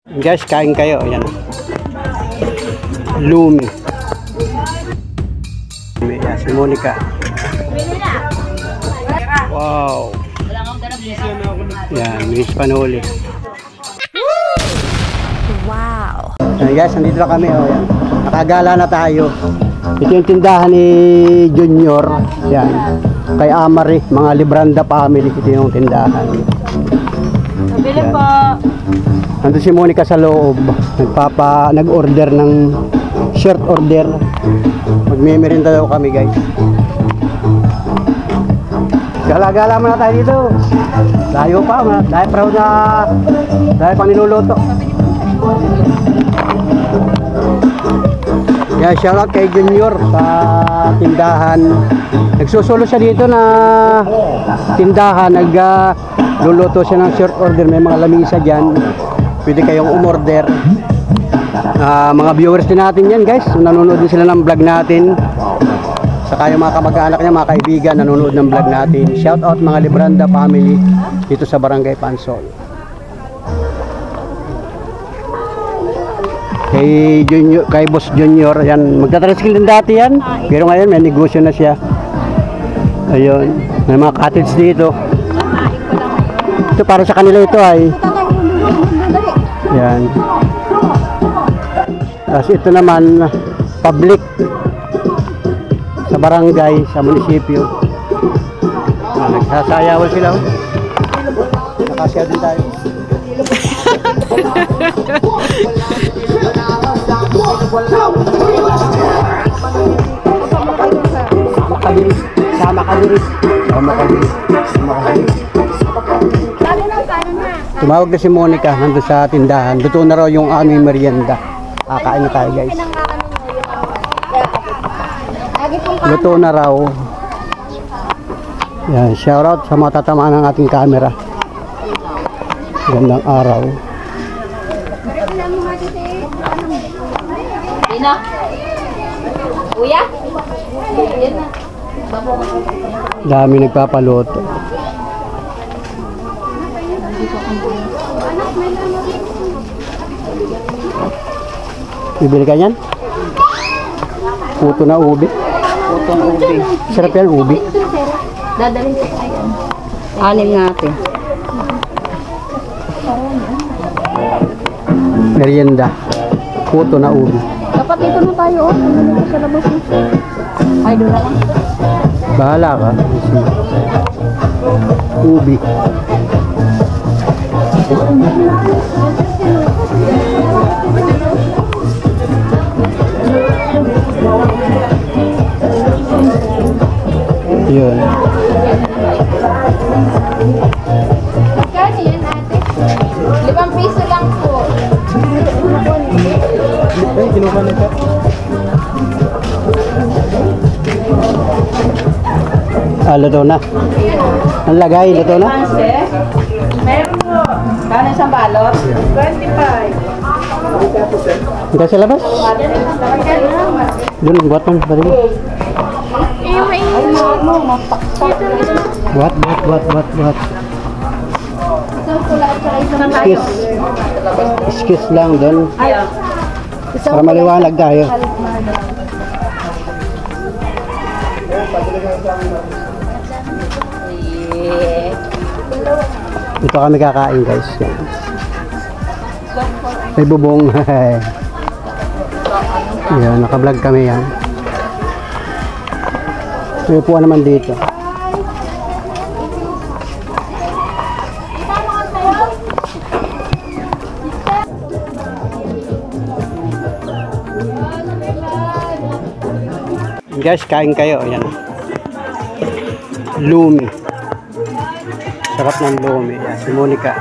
Guys, kain kayo. Ayan. Lumi. Ayan, si Monica. Wow. Ayan, Miss Panuli. Wow. Ayan guys, nandito na kami. Oh, ayan. Nakagala na tayo. Ito yung tindahan ni Junior. Ayan. Kay Amari, mga Libranda family. Ito yung tindahan. Bili po. Nandun si Monica sa loob. Nag-order ng shirt order. Magmimerinda daw kami guys. Gala-gala muna tayo dito. Layo pa. Dahil proud na. Dahil pang niluluto. Yeah, shout out kay Junior sa tindahan. Nagsusulo siya dito na tindahan. Nagluluto siya ng shirt order. May mga lamisa dyan. Pwede kayong umorder. Mga viewers din natin yan guys. Nanonood din sila ng vlog natin. Saka yung mga kamag-anak niya, mga kaibigan, nanonood ng vlog natin. Shout out mga Libranda family dito sa Barangay Pansol. Kay Boss Junior, yan, magta-tricycle din dati yan. Pero ngayon may negosyo na siya. Ayun, may mga cottage dito. Ito para sa kanila ito ay. Yan. Tapos ito naman public sa barangay, sa munisipyo. Nagsasayawan sila. Nakasya din tayo. Sama ka diri. Tumawag na si Monica nandun sa tindahan. Luto na raw yung aming merienda. Kain na tayo guys. Luto na raw. Yan, shout out sa mga tatamaan ng ating camera. Gandang araw. Dina. Kuya? Dami nagpapaluto. Bibili ka yan? Puto na ubi. Putong ubi. Sarap yan, ubi. Dadalhin ko tayo. Anim natin. Merienda. Puto na ubi. Dapat dito na tayo, oh. Sa labas mo. Ay, doon na lang. Bahala ka. Ubi. Yun. Magkano yan, ate? 5 piso lang po. Ay, kinuha na ka. Luto na. Ang lagay, luto na. Meron po. Kano isang balot? 25. Hindi sa labas. Doon, buat man. Buat. Excuse lang doon. Para maliwanag tayo. Ito kami kakain guys. May bubong. Yan, naka-vlog kami yan. May upuan naman dito. Guys, kain kayo. Ayan. Lumi. Sarap ng lumi. Ayan, si Monica.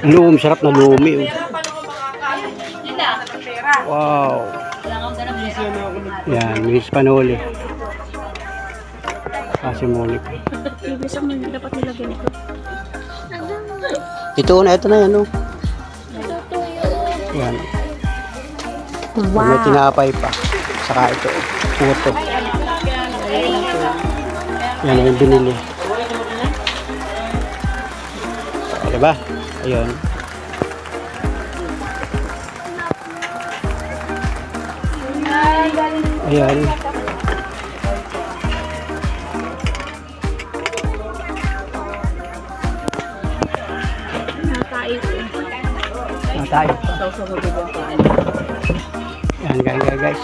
Lumi, sarap na lumi. Wow. Ayan, Miss Panuli. Si Monica. Dapat nilagyan ito. Ito na yan. Oh. Ayan. Wow. May tinapay pa. Saka ito. Puto. Yan yung binili. Diba? Ayun. Ayan. Tayo. Yan guys.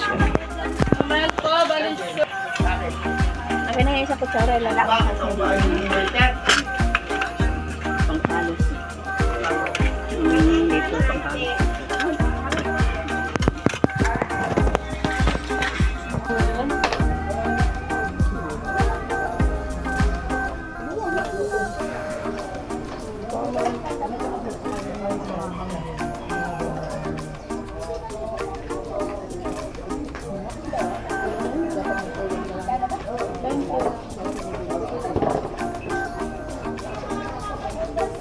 Okay na yung sa kutsara, lalaki pangkalos. Dito pangkalos.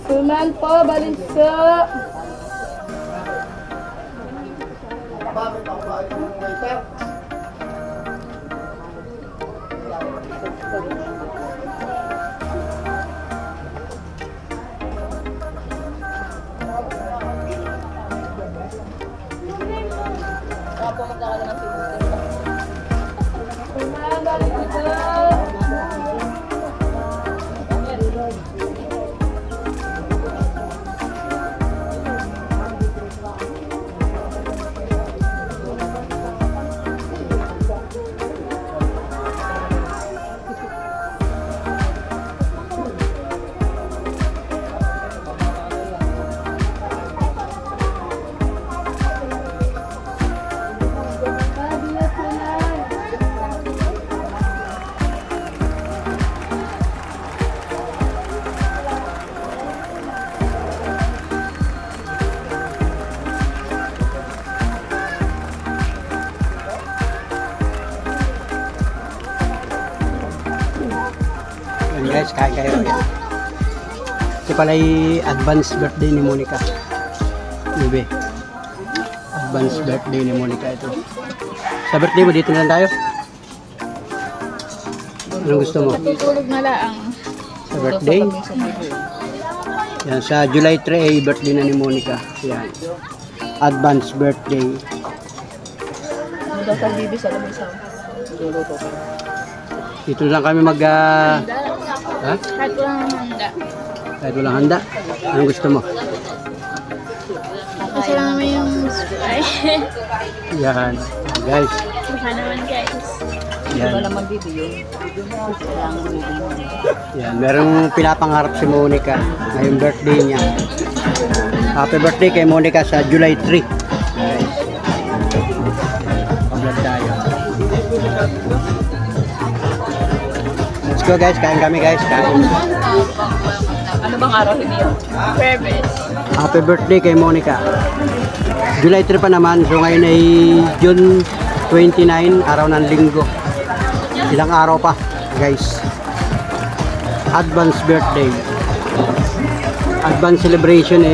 Suman po, balisa. Guys, kain kayo. Ito pala yung advance birthday ni Monica. Bebe. Advance birthday ni Monica ito. Sa birthday mo, dito na lang tayo. Anong gusto mo? Tutulog na lang. Sa birthday? Yan, sa July 3 ay birthday na ni Monica. Yan. Advance birthday. Ano daw sa bibi sa lamisaw? Luluto ko. Dito lang kami mag... Ha? Kahit walang handa. Kahit walang handa. Anong gusto mo? Kasi lang naman yung... Ay. Yan. Guys. Baka naman guys. Yan. Wala mag-video. Yan. Merong pinapangarap si Monica. Ngayong birthday niya. Happy birthday kay Monica sa July 3. Guys. Pag-vlog tayo. Let's go guys, kain kami guys, kain. Ano bang araw hindi yun? Purpose. Happy birthday kay Monica. July 3 pa naman, so ngayon ay June 29, araw ng linggo. Ilang araw pa guys. Advance birthday. Advance celebration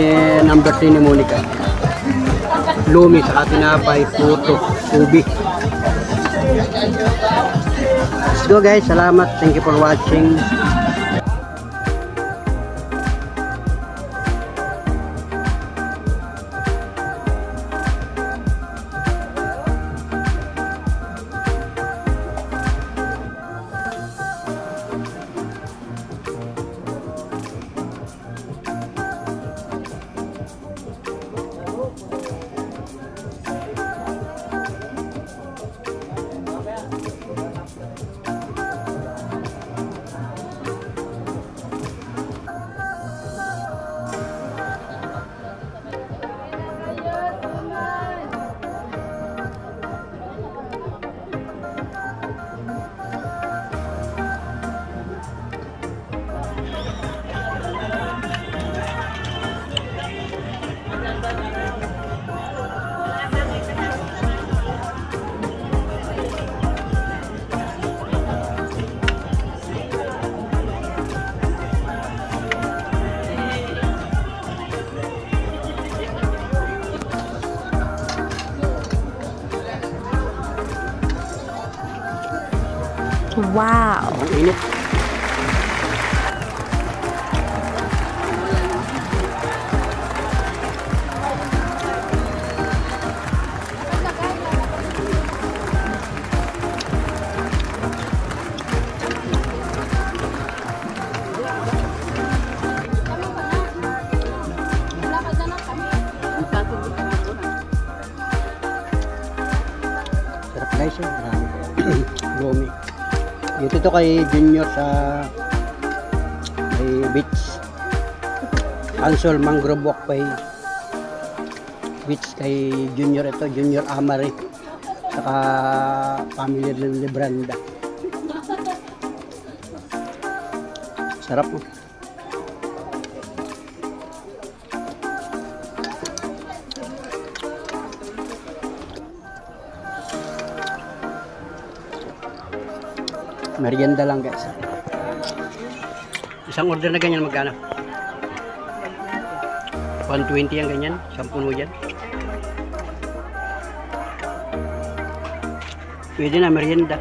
ng birthday ni Monica. Lumi, saka tinapay, puto, ubi. Let's go guys, salamat, thank you for watching. Wow! Ang init. Gomi. Dito to kay Junior sa may beach. Ansol Mangrove Walkway. Beach kay Junior ito, Junior Amari. Saka family Libranda. Sarap mo. Merienda lang guys. Isang order na ganyan magkano? 120 ang ganyan, 10 mo dyan. Pwede na merienda.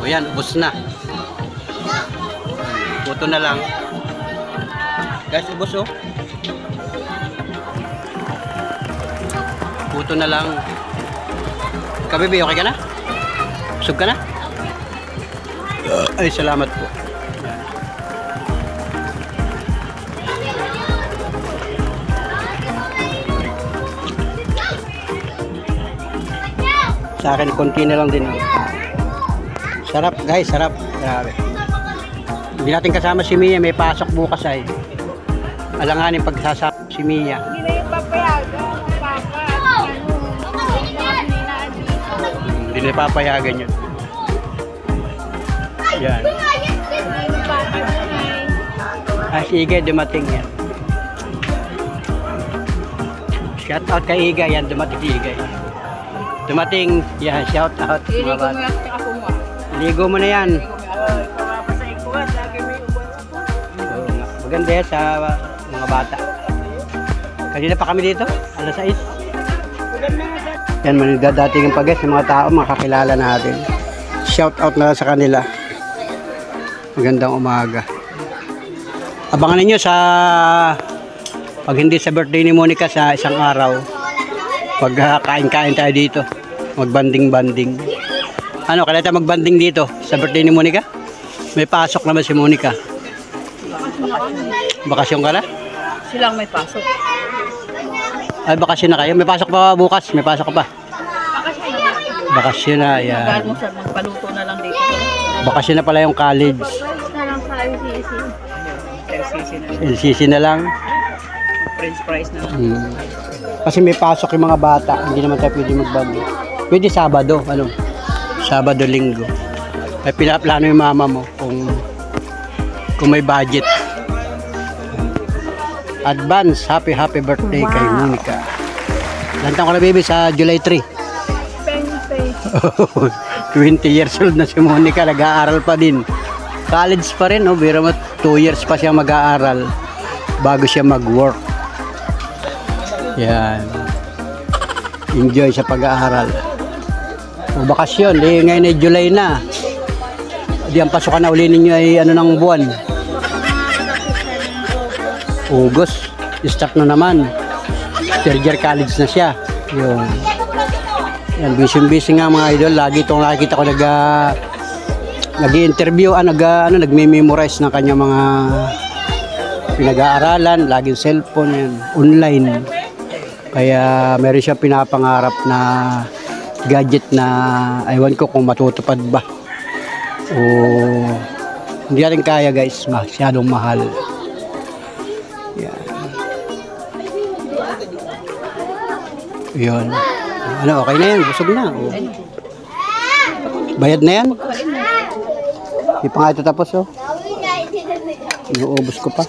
O yan, ubos na. Puto na lang. Guys, ubos oh. Puto na lang. Kabibi, okay ka na? Busog ka na? Ay, salamat po. Sa akin, konti na lang din. Sarap guys, sarap. Grabe. Hindi natin kasama si Mia, may pasok bukas ay. Alanganin pagsasama si Mia. Hindi na yung papayagan. Papa. Hindi na papayagan yun. Yan. Sige, dumating yan. Shout out kay Igay, yan dumating si Igay. Dumating, yan, shout out. Ligo mo yung ako mo. Ligo mo na yan. Papasahin ko at lagi may uwan ako. Oo nga. Maganda yan sa mga bata. Kanina pa kami dito, alas 6. Yan, manigadating pa guys, yung mga tao, makakilala natin. Shout out na lang sa kanila. Magandang umaga. Abangan ninyo sa pag hindi sa birthday ni Monica sa isang araw. Pag kain-kain tayo dito, magbanding-banding. Ano, kailan tayo magbanding dito sa birthday ni Monica? May pasok naman si Monica. Bakasyon ka na? Silang may pasok. Ay, bakasyon na kayo. May pasok pa bukas. May pasok pa. Bakasyon na. Yan. Mag-almusal, magpaluto na lang dito. Bakasyon na pala yung college. Na lang sa LCC. LCC na lang. LCC na lang. French fries na lang. Kasi may pasok yung mga bata. Hindi naman tayo pwede magbando. Pwede Sabado. Ano? Sabado, Linggo. May pinaplano yung mama mo kung may budget. Advance, happy birthday kay Monica. Lantang ko na baby sa July 3. 20 years old na si Monica, nag-aaral pa din. College pa rin, no? Pero 2 years pa siya mag-aaral bago siya mag-work. Yan. Enjoy sa pag-aaral. O bakasyon, di ngayon ay July na. Di ang pasukan na uli ninyo ay ano ng buwan? August. Start na naman. Third year college na siya. Yun. Yan, busy nga mga idol. Lagi itong nakikita ko nag-i-interview, nagme-memorize ng kanya mga pinag-aaralan. Laging cellphone, yan, online. Kaya meron siya pinapangarap na gadget na aywan ko kung matutupad ba. O hindi natin kaya guys, masyadong mahal. Yan. Yun. Ano, okay na yan, busog na. O. Bayad na yan. Hindi pa nga ito tapos oh. Inuubos ko pa.